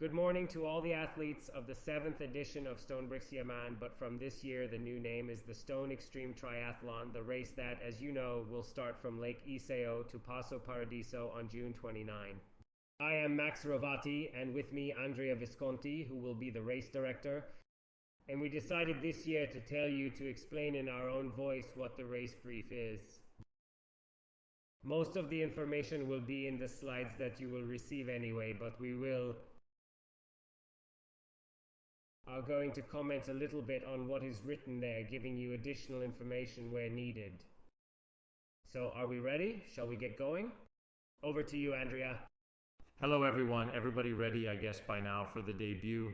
Good morning to all the athletes of the 7th edition of Stone Briefing ENG, but from this year the new name is the Stone Extreme Triathlon, the race that, as you know, will start from Lake Iseo to Passo Paradiso on June 29. I am Max Rovati, and with me Andrea Visconti, who will be the race director, and we decided this year to tell you to explain in our own voice what the race brief is. Most of the information will be in the slides that you will receive anyway, but we are going to comment a little bit on what is written there, giving you additional information where needed. So are we ready? Shall we get going? Over to you, Andrea. Hello everyone, everybody ready I guess by now for the debut.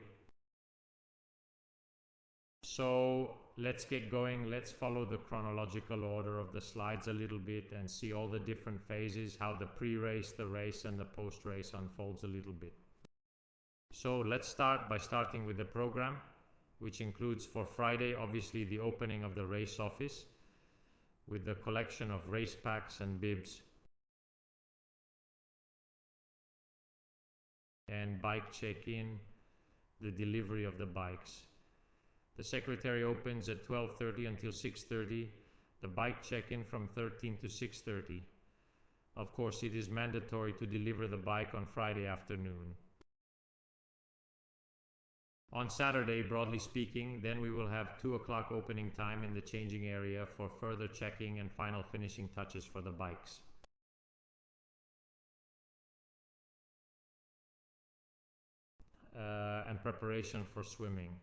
So let's get going. Let's follow the chronological order of the slides a little bit and see all the different phases, how the pre-race, the race and the post-race unfolds a little bit. So let's start by starting with the program, which includes for Friday obviously the opening of the race office with the collection of race packs and bibs and bike check-in, the delivery of the bikes. The secretary opens at 12:30 until 6:30, the bike check-in from 13 to 6:30. Of course, it is mandatory to deliver the bike on Friday afternoon. On Saturday, broadly speaking, then we will have 2 o'clock opening time in the changing area for further checking and final finishing touches for the bikes. And preparation for swimming.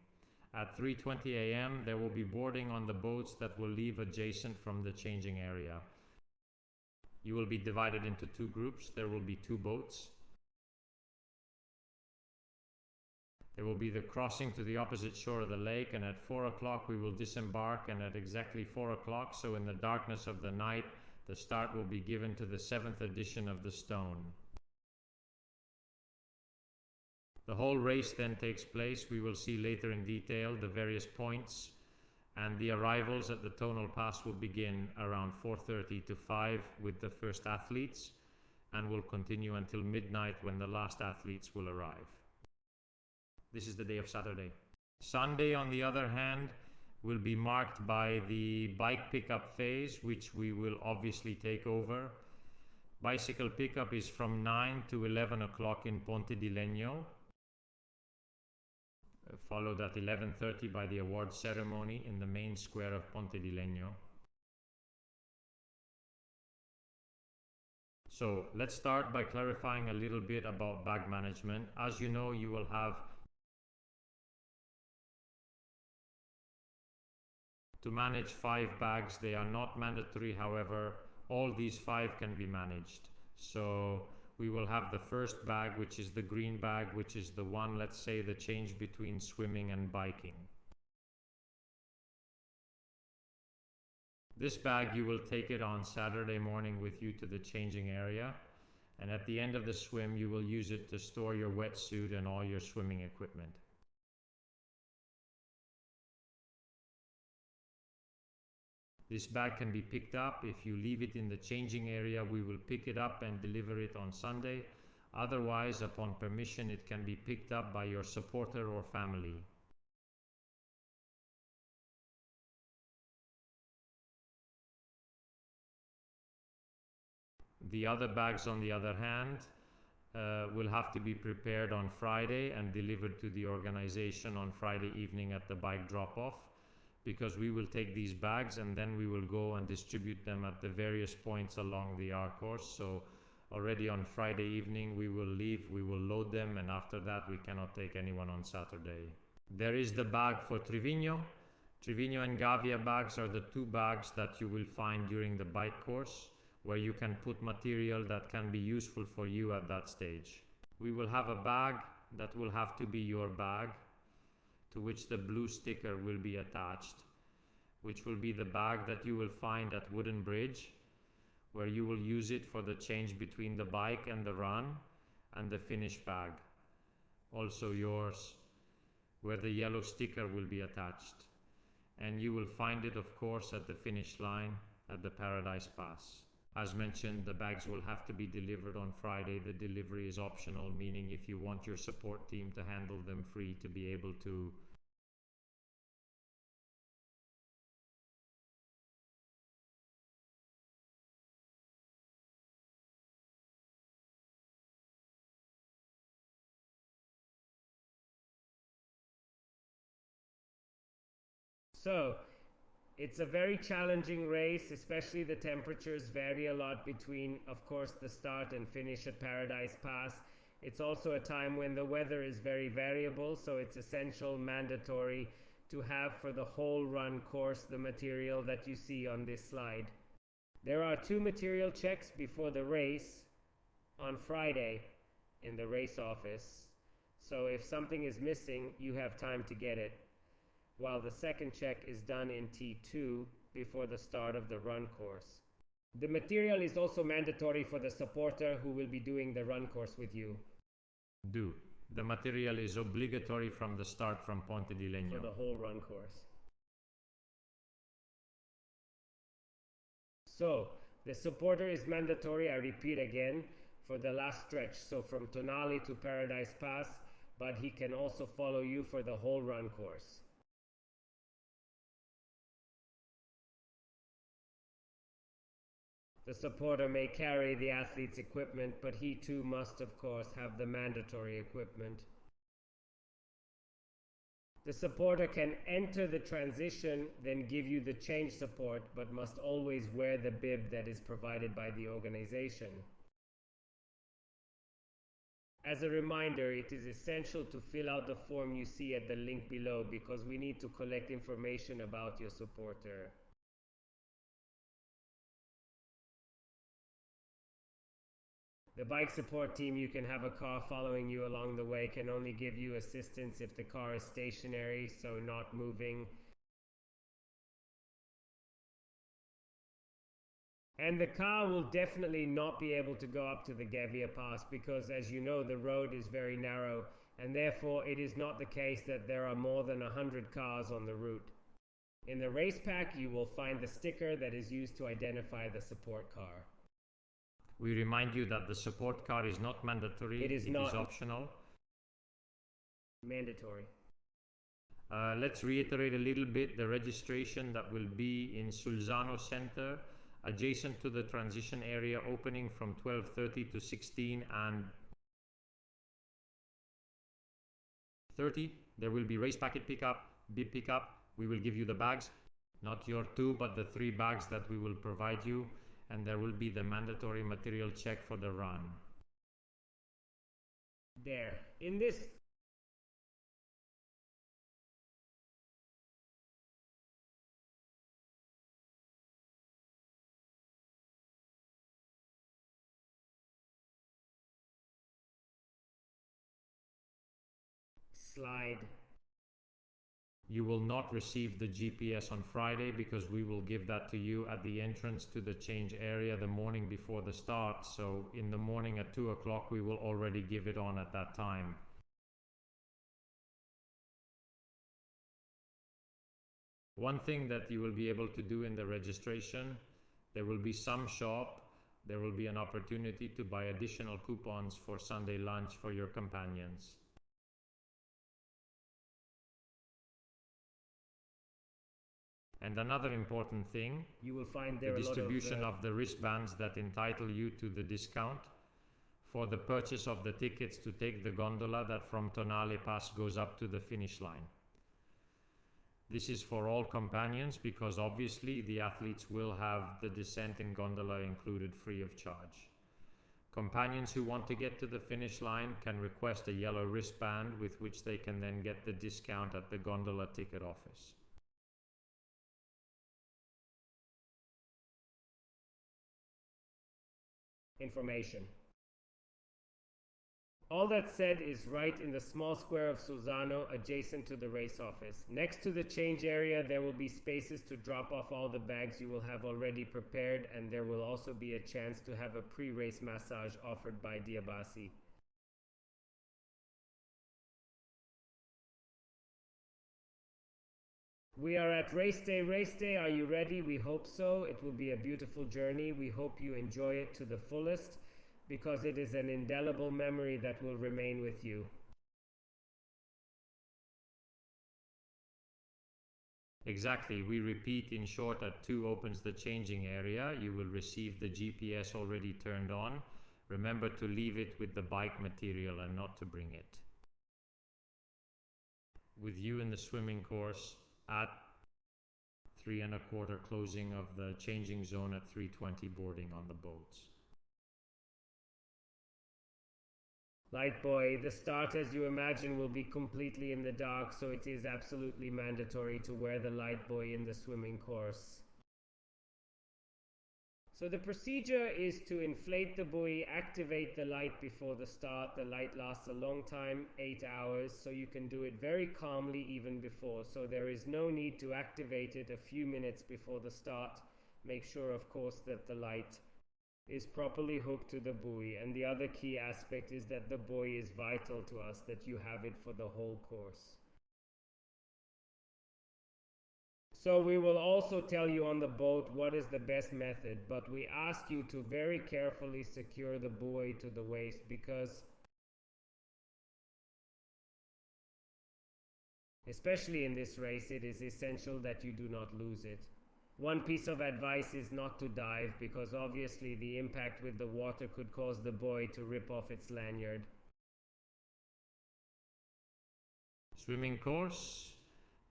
At 3:20 a.m. there will be boarding on the boats that will leave adjacent from the changing area. You will be divided into 2 groups. There will be 2 boats. There will be the crossing to the opposite shore of the lake, and at 4 o'clock we will disembark, and at exactly 4 o'clock, so in the darkness of the night, the start will be given to the 7th edition of the Stone. The whole race then takes place. We will see later in detail the various points, and the arrivals at the tonal pass will begin around 4:30 to 5 with the first athletes, and will continue until midnight when the last athletes will arrive. This is the day of Saturday. Sunday, on the other hand, will be marked by the bike pickup phase, which we will obviously take over. Bicycle pickup is from 9 to 11 o'clock in Ponte di Legno, followed at 11:30 by the award ceremony in the main square of Ponte di Legno. So let's start by clarifying a little bit about bag management. As you know, you will have to manage 5 bags. They are not mandatory, however, all these 5 can be managed. So we will have the first bag, which is the green bag, which is the one, let's say, the change between swimming and biking. This bag, you will take it on Saturday morning with you to the changing area, and at the end of the swim you will use it to store your wetsuit and all your swimming equipment. This bag can be picked up. If you leave it in the changing area, we will pick it up and deliver it on Sunday. Otherwise, upon permission, it can be picked up by your supporter or family. The other bags, on the other hand, will have to be prepared on Friday and delivered to the organization on Friday evening at the bike drop-off, because we will take these bags and then we will go and distribute them at the various points along the R course. So already on Friday evening we will leave, we will load them, and after that we cannot take anyone on Saturday. There is the bag for Trivigno. Trivigno and Gavia bags are the 2 bags that you will find during the bike course, where you can put material that can be useful for you at that stage. We will have a bag that will have to be your bag, to which the blue sticker will be attached, which will be the bag that you will find at Wooden Bridge, where you will use it for the change between the bike and the run, and the finish bag, also yours, where the yellow sticker will be attached. And you will find it, of course, at the finish line at the Paradise Pass. As mentioned, the bags will have to be delivered on Friday. The delivery is optional, meaning if you want your support team to handle them free to be able to So, it's a very challenging race, especially the temperatures vary a lot between, of course, the start and finish at Paradise Pass. It's also a time when the weather is very variable, so it's essential, mandatory to have for the whole run course the material that you see on this slide. There are 2 material checks before the race on Friday in the race office. So if something is missing, you have time to get it, while the second check is done in T2 before the start of the run course. The material is also mandatory for the supporter who will be doing the run course with you. The material is obligatory from the start from Ponte di Legno. For the whole run course. So, the supporter is mandatory, I repeat again, for the last stretch, so from Tonali to Paradise Pass, but he can also follow you for the whole run course. The supporter may carry the athlete's equipment, but he too must, of course, have the mandatory equipment. The supporter can enter the transition, then give you the change support, but must always wear the bib that is provided by the organization. As a reminder, it is essential to fill out the form you see at the link below because we need to collect information about your supporter. The bike support team, you can have a car following you along the way, can only give you assistance if the car is stationary, so not moving. And the car will definitely not be able to go up to the Gavia Pass because, as you know, the road is very narrow, and therefore it is not the case that there are more than 100 cars on the route. In the race pack, you will find the sticker that is used to identify the support car. We remind you that the support car is not mandatory, It is not optional. Mandatory. Let's reiterate a little bit the registration that will be in Sulzano Center, adjacent to the transition area, opening from 12:30 to 16 and 30. There will be race packet pickup, bib pickup. We will give you the bags, not your 2, but the 3 bags that we will provide you. And there will be the mandatory material check for the run. There. In this slide, you will not receive the GPS on Friday because we will give that to you at the entrance to the change area the morning before the start. So in the morning at 2 o'clock, we will already give it on at that time. One thing that you will be able to do in the registration, there will be some shop, there will be an opportunity to buy additional coupons for Sunday lunch for your companions. And another important thing, you will find there the distribution of the wristbands that entitle you to the discount for the purchase of the tickets to take the gondola that from Tonale Pass goes up to the finish line. This is for all companions because obviously the athletes will have the descent in gondola included free of charge. Companions who want to get to the finish line can request a yellow wristband with which they can then get the discount at the gondola ticket office. Information. All that said is right in the small square of Sulzano adjacent to the race office. Next to the change area there will be spaces to drop off all the bags you will have already prepared, and there will also be a chance to have a pre-race massage offered by Diabasi. We are at race day. Race day, are you ready? We hope so. It will be a beautiful journey. We hope you enjoy it to the fullest because it is an indelible memory that will remain with you. Exactly. We repeat in short, at 2 opens the changing area. You will receive the GPS already turned on. Remember to leave it with the bike material and not to bring it. With you in the swimming course at 3 1/4 closing of the changing zone at 3:20 boarding on the boats. Light boy, the start, as you imagine, will be completely in the dark, so it is absolutely mandatory to wear the light buoy in the swimming course. So the procedure is to inflate the buoy, activate the light before the start. The light lasts a long time, 8 hours, so you can do it very calmly even before. So there is no need to activate it a few minutes before the start. Make sure, of course, that the light is properly hooked to the buoy, and the other key aspect is that the buoy is vital to us, that you have it for the whole course. So we will also tell you on the boat what is the best method, but we ask you to very carefully secure the buoy to the waist because especially in this race it is essential that you do not lose it. One piece of advice is not to dive because obviously the impact with the water could cause the buoy to rip off its lanyard. Swimming course,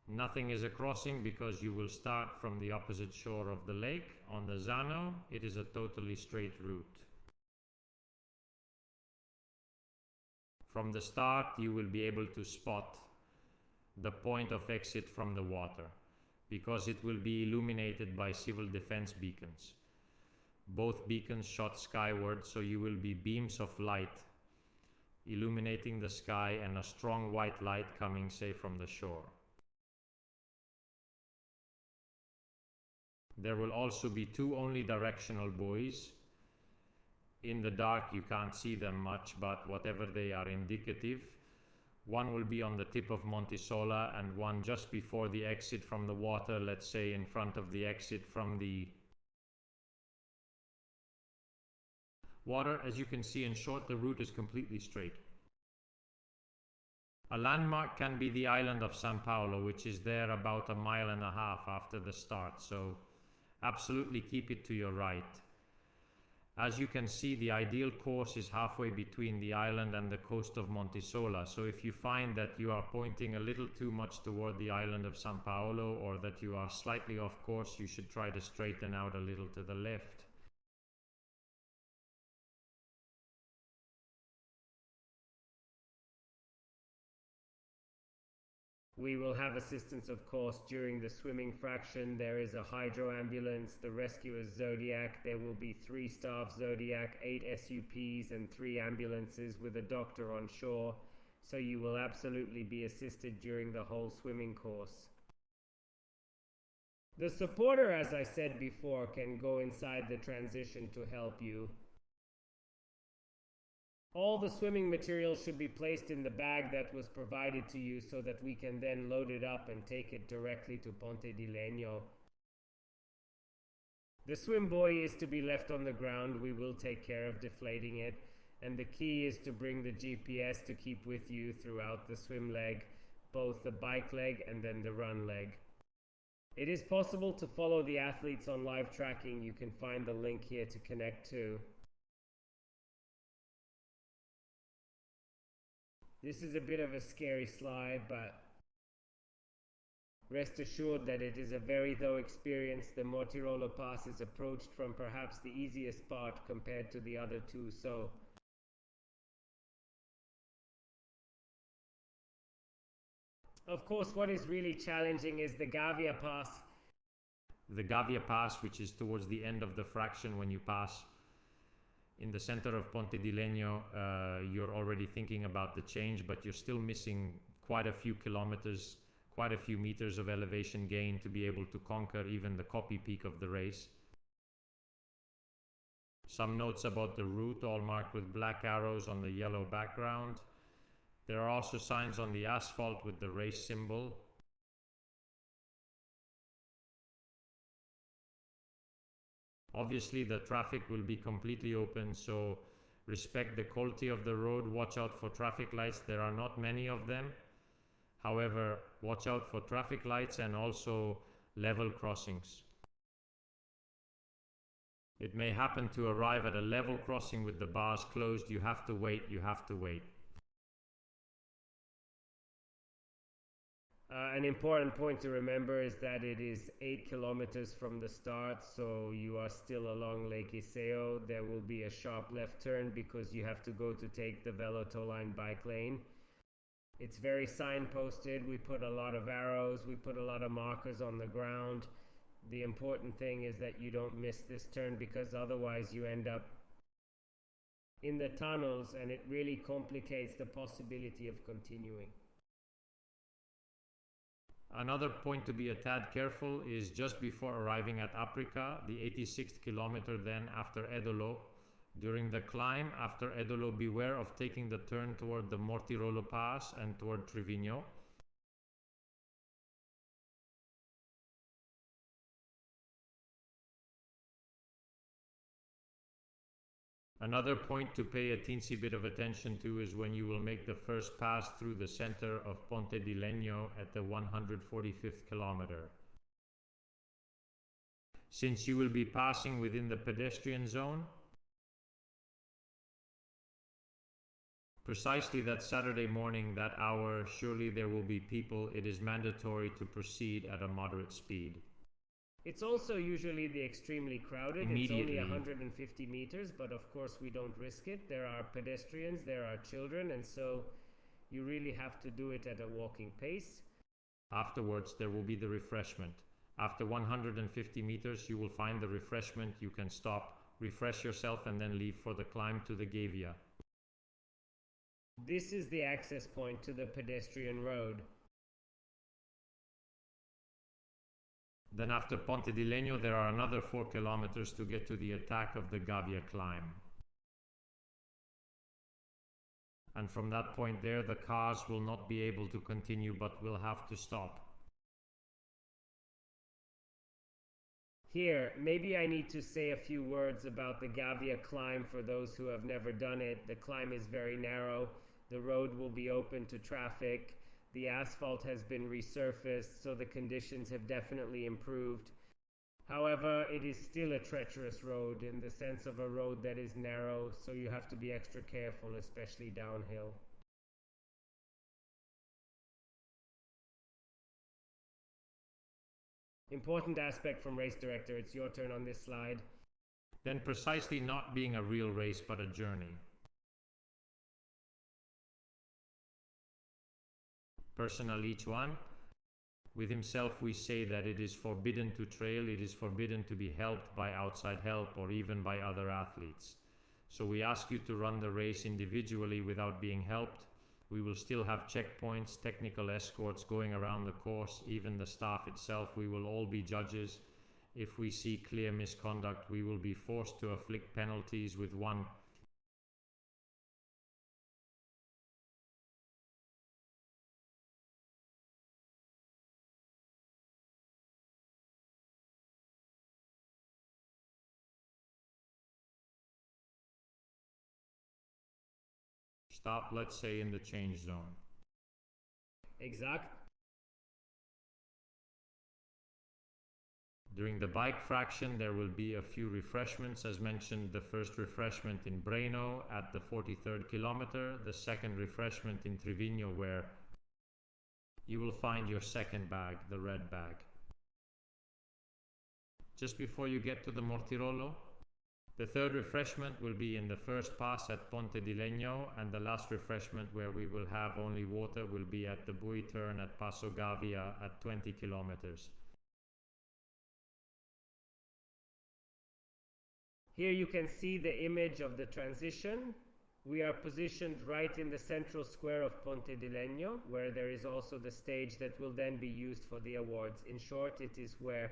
nothing is a crossing because you will start from the opposite shore of the lake. On the Zano, it is a totally straight route. From the start, you will be able to spot the point of exit from the water, because it will be illuminated by civil defense beacons. Both beacons shot skyward, so you will be beams of light illuminating the sky and a strong white light coming, say, from the shore. There will also be 2 only directional buoys. In the dark you can't see them much, but whatever they are indicative. One will be on the tip of Monte Sola and one just before the exit from the water, let's say in front of the exit from the water. As you can see, in short, the route is completely straight. A landmark can be the island of San Paolo, which is there about 1.5 miles after the start, so absolutely keep it to your right. As you can see, the ideal course is halfway between the island and the coast of Monte Sola. So if you find that you are pointing a little too much toward the island of San Paolo, or that you are slightly off course, you should try to straighten out a little to the left. We will have assistance, of course, during the swimming fraction. There is a hydro ambulance, the rescuers Zodiac. There will be 3 staff Zodiac, 8 SUPs and 3 ambulances with a doctor on shore. So you will absolutely be assisted during the whole swimming course. The supporter, as I said before, can go inside the transition to help you. All the swimming material should be placed in the bag that was provided to you so that we can then load it up and take it directly to Ponte di Legno. The swim buoy is to be left on the ground. We will take care of deflating it. And the key is to bring the GPS to keep with you throughout the swim leg, both the bike leg and then the run leg. It is possible to follow the athletes on live tracking. You can find the link here to connect to. This is a bit of a scary slide, but rest assured that it is a very thorough experience. The Mortirolo Pass is approached from perhaps the easiest part compared to the other 2. So of course, what is really challenging is the Gavia Pass. The Gavia Pass, which is towards the end of the fraction when you pass in the center of Ponte di Legno, you're already thinking about the change, but you're still missing quite a few kilometers, quite a few meters of elevation gain to be able to conquer even the copy peak of the race. Some notes about the route, all marked with black arrows on the yellow background. There are also signs on the asphalt with the race symbol. Obviously, the traffic will be completely open, so respect the quality of the road. Watch out for traffic lights. There are not many of them. However, watch out for traffic lights and also level crossings. It may happen to arrive at a level crossing with the bars closed. You have to wait, you have to wait. An important point to remember is that it is 8 kilometers from the start, so you are still along Lake Iseo. There will be a sharp left turn because you have to go to take the Velo tow line bike lane. It's very signposted. We put a lot of arrows, we put a lot of markers on the ground. The important thing is that you don't miss this turn, because otherwise you end up in the tunnels and it really complicates the possibility of continuing. Another point to be a tad careful is just before arriving at Aprica, the 86th kilometer then after Edolo. During the climb after Edolo, beware of taking the turn toward the Mortirolo Pass and toward Trevino. Another point to pay a teensy bit of attention to is when you will make the first pass through the center of Ponte di Legno at the 145th kilometer. Since you will be passing within the pedestrian zone, precisely that Saturday morning, that hour, surely there will be people. It is mandatory to proceed at a moderate speed. It's also usually the extremely crowded. It's only 150 meters, but of course we don't risk it. There are pedestrians, there are children, and so you really have to do it at a walking pace. Afterwards, there will be the refreshment. After 150 meters, you will find the refreshment. You can stop, refresh yourself, and then leave for the climb to the Gavia. This is the access point to the pedestrian road. Then after Ponte di Legno, there are another 4 kilometers to get to the attack of the Gavia climb. And from that point there, the cars will not be able to continue, but will have to stop. Here, maybe I need to say a few words about the Gavia climb for those who have never done it. The climb is very narrow. The road will be open to traffic. The asphalt has been resurfaced, so the conditions have definitely improved. However, it is still a treacherous road in the sense of a road that is narrow, so you have to be extra careful, especially downhill. Important aspect from race director, it's your turn on this slide. Then precisely not being a real race, but a journey. Personal each one. With himself we say that it is forbidden to trail, it is forbidden to be helped by outside help or even by other athletes. So we ask you to run the race individually without being helped. We will still have checkpoints, technical escorts going around the course, even the staff itself. We will all be judges. If we see clear misconduct, we will be forced to afflict penalties with one. Stop, let's say, in the change zone. Exact. During the bike fraction, there will be a few refreshments. As mentioned, the first refreshment in Breno at the 43rd kilometer, the second refreshment in Trevino, where you will find your second bag, the red bag. Just before you get to the Mortirolo, the third refreshment will be in the first pass at Ponte di Legno, and the last refreshment, where we will have only water, will be at the buoy turn at Passo Gavia at 20 kilometers. Here you can see the image of the transition. We are positioned right in the central square of Ponte di Legno, where there is also the stage that will then be used for the awards. In short, it is where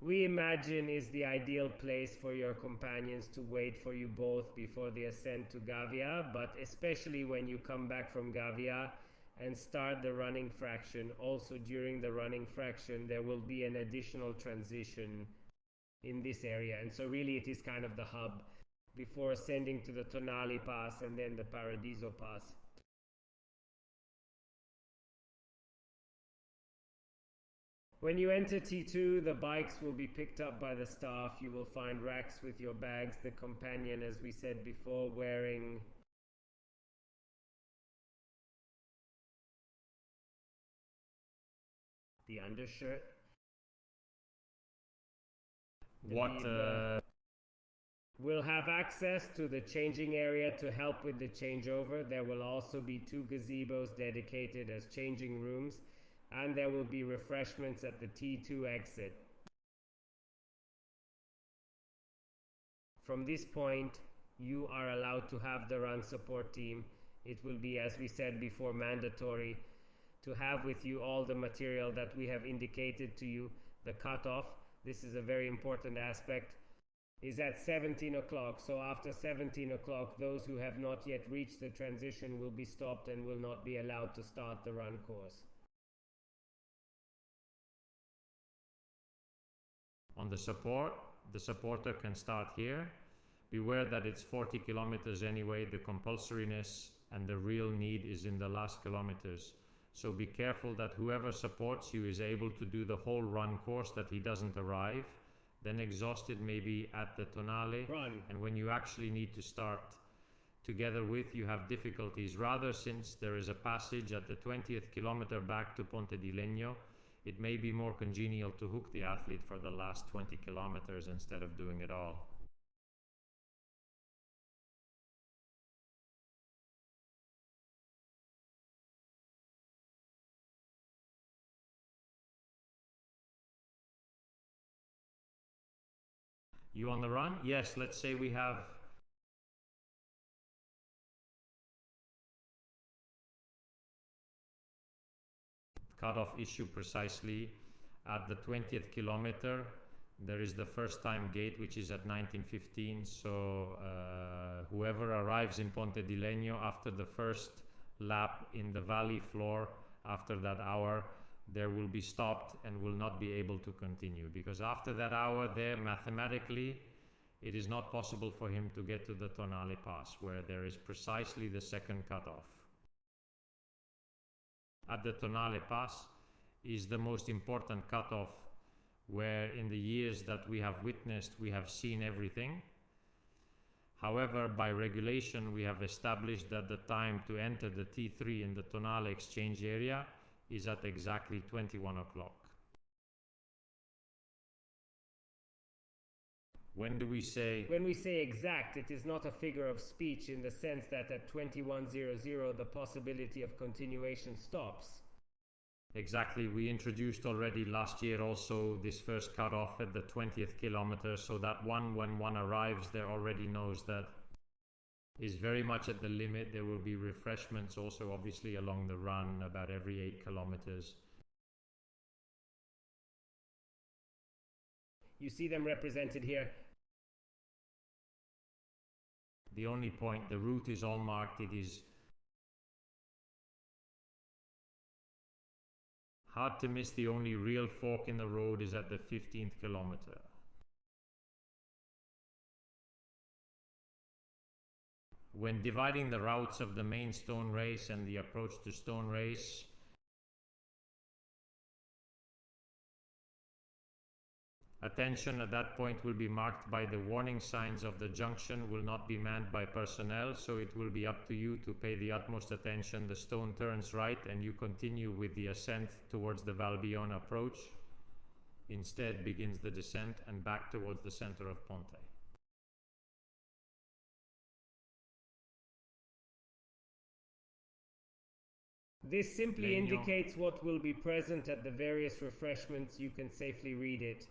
we imagine is the ideal place for your companions to wait for you both before the ascent to Gavia, but especially when you come back from Gavia and start the running fraction. Also during the running fraction, there will be an additional transition in this area. And so really it is kind of the hub before ascending to the Tonali Pass and then the Paradiso Pass. When you enter T2, the bikes will be picked up by the staff. You will find racks with your bags. The companion, as we said before, wearing the undershirt. We'll have access to the changing area to help with the changeover. There will also be 2 gazebos dedicated as changing rooms, and there will be refreshments at the T2 exit. From this point, you are allowed to have the run support team. It will be, as we said before, mandatory to have with you all the material that we have indicated to you. The cutoff, this is a very important aspect, is at 17 o'clock. So after 17 o'clock, those who have not yet reached the transition will be stopped and will not be allowed to start the run course. On the support, the supporter can start here. Beware that it's 40 kilometers anyway. The compulsoriness and the real need is in the last kilometers. So be careful that whoever supports you is able to do the whole run course, that he doesn't arrive, then exhausted maybe at the Tonale. Run. And when you actually need to start together with, you have difficulties. Rather, since there is a passage at the 20th kilometer back to Ponte di Legno, it may be more congenial to hook the athlete for the last 20 kilometers instead of doing it all. You on the run? Yes, let's say we have cutoff issue precisely at the 20th kilometer. There is the first time gate, which is at 19:15. So whoever arrives in Ponte di Legno after the first lap in the valley floor after that hour, there will be stopped and will not be able to continue, because after that hour there, mathematically, it is not possible for him to get to the Tonale Pass, where there is precisely the second cutoff. At the Tonale Pass is the most important cutoff, where in the years that we have witnessed, we have seen everything. However, by regulation, we have established that the time to enter the T3 in the Tonale exchange area is at exactly 21 o'clock. When do we say? When we say exact, it is not a figure of speech in the sense that at 21:00 the possibility of continuation stops. Exactly. We introduced already last year also this first cutoff at the 20th kilometer, so that when one arrives there already knows that is very much at the limit. There will be refreshments also obviously along the run about every 8 kilometers. You see them represented here. The only point, the route is all marked. It is hard to miss. The only real fork in the road is at the 15th kilometer. When dividing the routes of the main stone race and the approach to stone race, attention at that point will be marked by the warning signs of the junction, will not be manned by personnel, so it will be up to you to pay the utmost attention. The stone turns right and you continue with the ascent towards the Valbione approach. Instead begins the descent and back towards the center of Ponte. This simply indicates what will be present at the various refreshments. You can safely read it.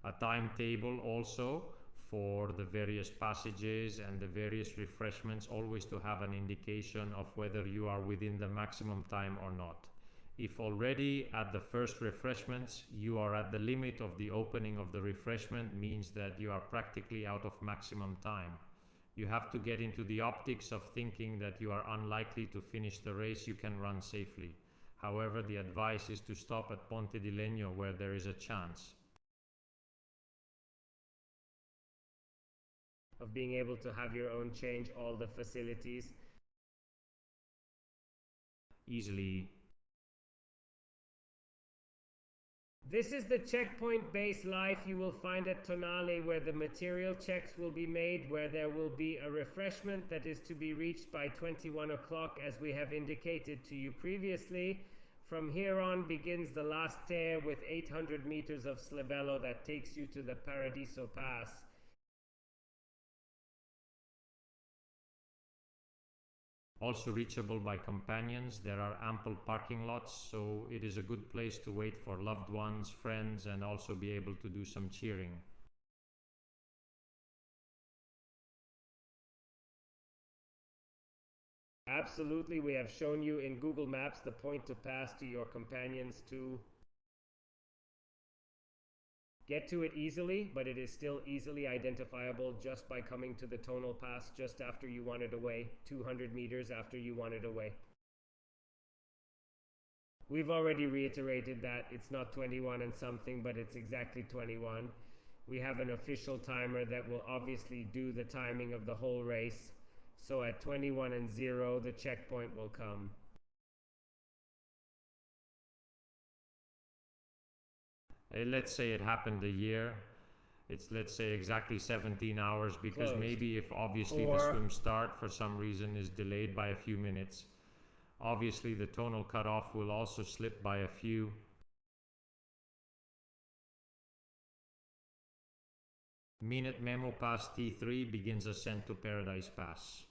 A timetable also for the various passages and the various refreshments, always to have an indication of whether you are within the maximum time or not. If already at the first refreshments you are at the limit of the opening of the refreshment, means that you are practically out of maximum time. You have to get into the optics of thinking that you are unlikely to finish the race. You can run safely. However, the advice is to stop at Ponte di Legno where there is a chance. of being able to have your own change, all the facilities. Easily. This is the checkpoint-based life you will find at Tonale, where the material checks will be made, where there will be a refreshment that is to be reached by 21 o'clock, as we have indicated to you previously. From here on begins the last stair with 800 meters of slivello that takes you to the Paradiso Pass. Also reachable by companions. There are ample parking lots, so it is a good place to wait for loved ones, friends, and also be able to do some cheering. Absolutely, we have shown you in Google Maps the point to pass to your companions to get to it easily, but it is still easily identifiable just by coming to the tonal pass just after you wanted away, 200 meters after you wanted away. We've already reiterated that it's not 21 and something, but it's exactly 21. We have an official timer that will obviously do the timing of the whole race. So at 21 and 0, the checkpoint will come. Let's say it happened a year. It's, let's say, exactly 17 hours, because Closed. maybe if obviously the swim start for some reason is delayed by a few minutes, obviously the tonal cutoff will also slip by a few. Minute Memo Pass T3 begins ascent to Paradise Pass.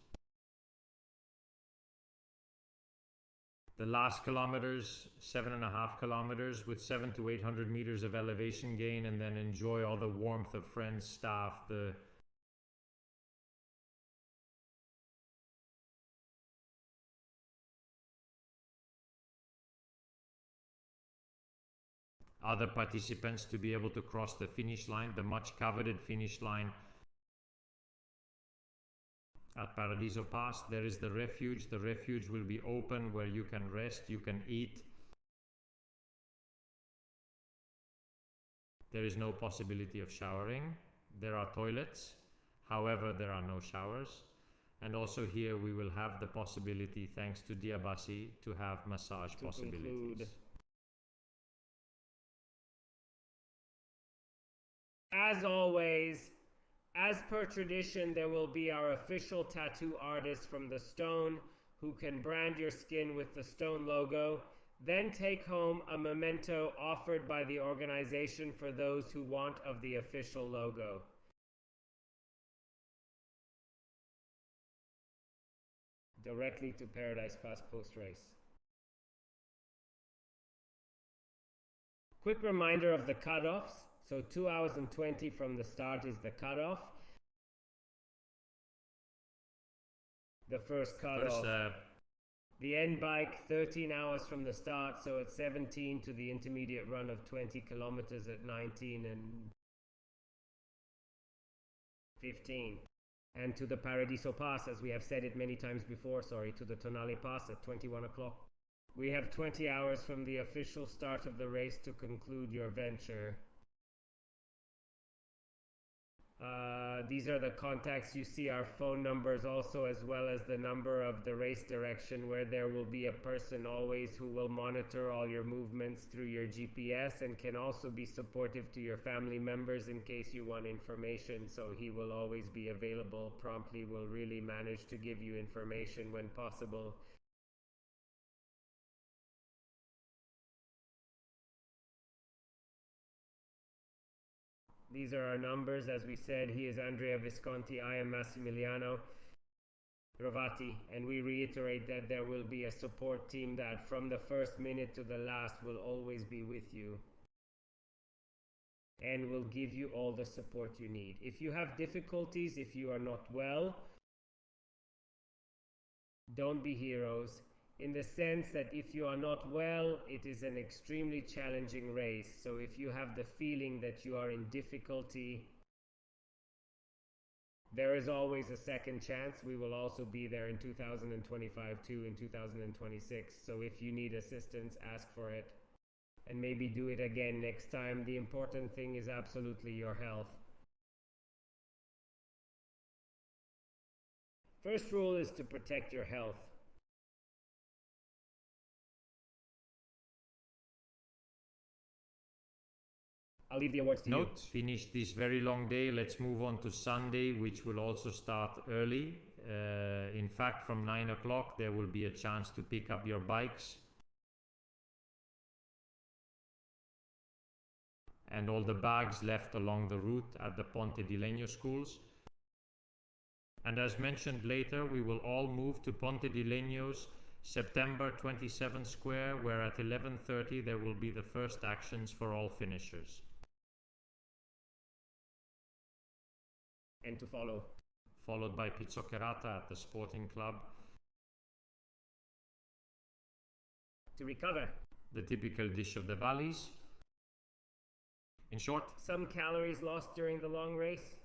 The last kilometers, 7.5 kilometers with 700 to 800 meters of elevation gain, and then enjoy all the warmth of friends, staff, the other participants to be able to cross the finish line, the much coveted finish line at Paradiso Pass. There is the refuge. The refuge will be open where you can rest, you can eat. There is no possibility of showering. There are toilets, however there are no showers. And also here we will have the possibility, thanks to Diabasi, to have massage possibilities. Conclude. As always, as per tradition, there will be our official tattoo artist from the Stone who can brand your skin with the Stone logo. Then take home a memento offered by the organization for those who want of the official logo. Directly to Paradise Pass post-race. Quick reminder of the cutoffs. So 2 hours and 20 from the start is the cutoff. The first cutoff. The end bike, 13 hours from the start, so it's 17 to the intermediate run of 20 kilometers at 19 and 15. And to the Paradiso Pass, as we have said it many times before, to the Tonale Pass at 21 o'clock. We have 20 hours from the official start of the race to conclude your venture. These are the contacts. You see our phone numbers also, as well as the number of the race direction, where there will be a person always who will monitor all your movements through your GPS and can also be supportive to your family members in case you want information. So he will always be available promptly, will really manage to give you information when possible. These are our numbers. As we said, he is Andrea Visconti, I am Massimiliano Rovati, and we reiterate that there will be a support team that from the first minute to the last will always be with you and will give you all the support you need. If you have difficulties, if you are not well, don't be heroes. In the sense that if you are not well, it is an extremely challenging race. So if you have the feeling that you are in difficulty, there is always a second chance. We will also be there in 2025 too, in 2026. So if you need assistance, ask for it. And maybe do it again next time. The important thing is absolutely your health. First rule is to protect your health. I'll leave the awards to you. Note, finish this very long day. Let's move on to Sunday, which will also start early. In fact, from 9 o'clock, there will be a chance to pick up your bikes. And all the bags left along the route at the Ponte di Legno schools. And as mentioned later, we will all move to Ponte di Legno's September 27 square, where at 11:30 there will be the first actions for all finishers. And to follow. Followed by pizzoccherata at the sporting club. To recover. The typical dish of the valleys. In short, some calories lost during the long race.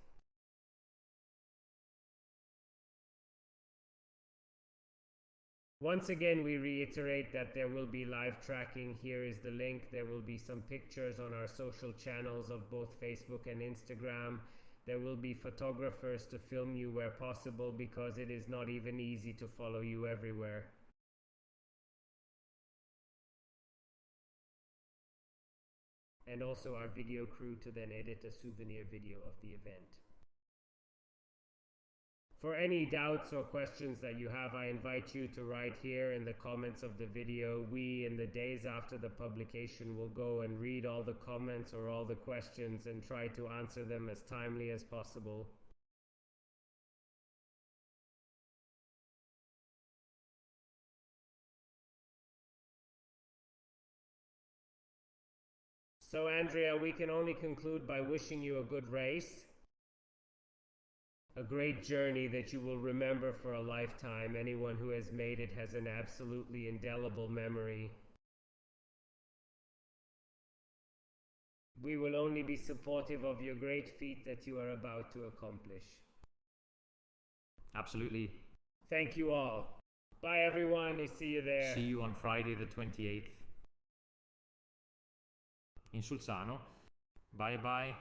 Once again, we reiterate that there will be live tracking. Here is the link. There will be some pictures on our social channels of both Facebook and Instagram. There will be photographers to film you where possible, because it is not even easy to follow you everywhere. And also our video crew to then edit a souvenir video of the event. For any doubts or questions that you have, I invite you to write here in the comments of the video. We, in the days after the publication, will go and read all the comments or all the questions and try to answer them as timely as possible. So Andrea, we can only conclude by wishing you a good race. A great journey that you will remember for a lifetime. Anyone who has made it has an absolutely indelible memory. We will only be supportive of your great feat that you are about to accomplish. Absolutely. Thank you all. Bye everyone, I see you there. See you on Friday the 28th. In Sulzano. Bye bye.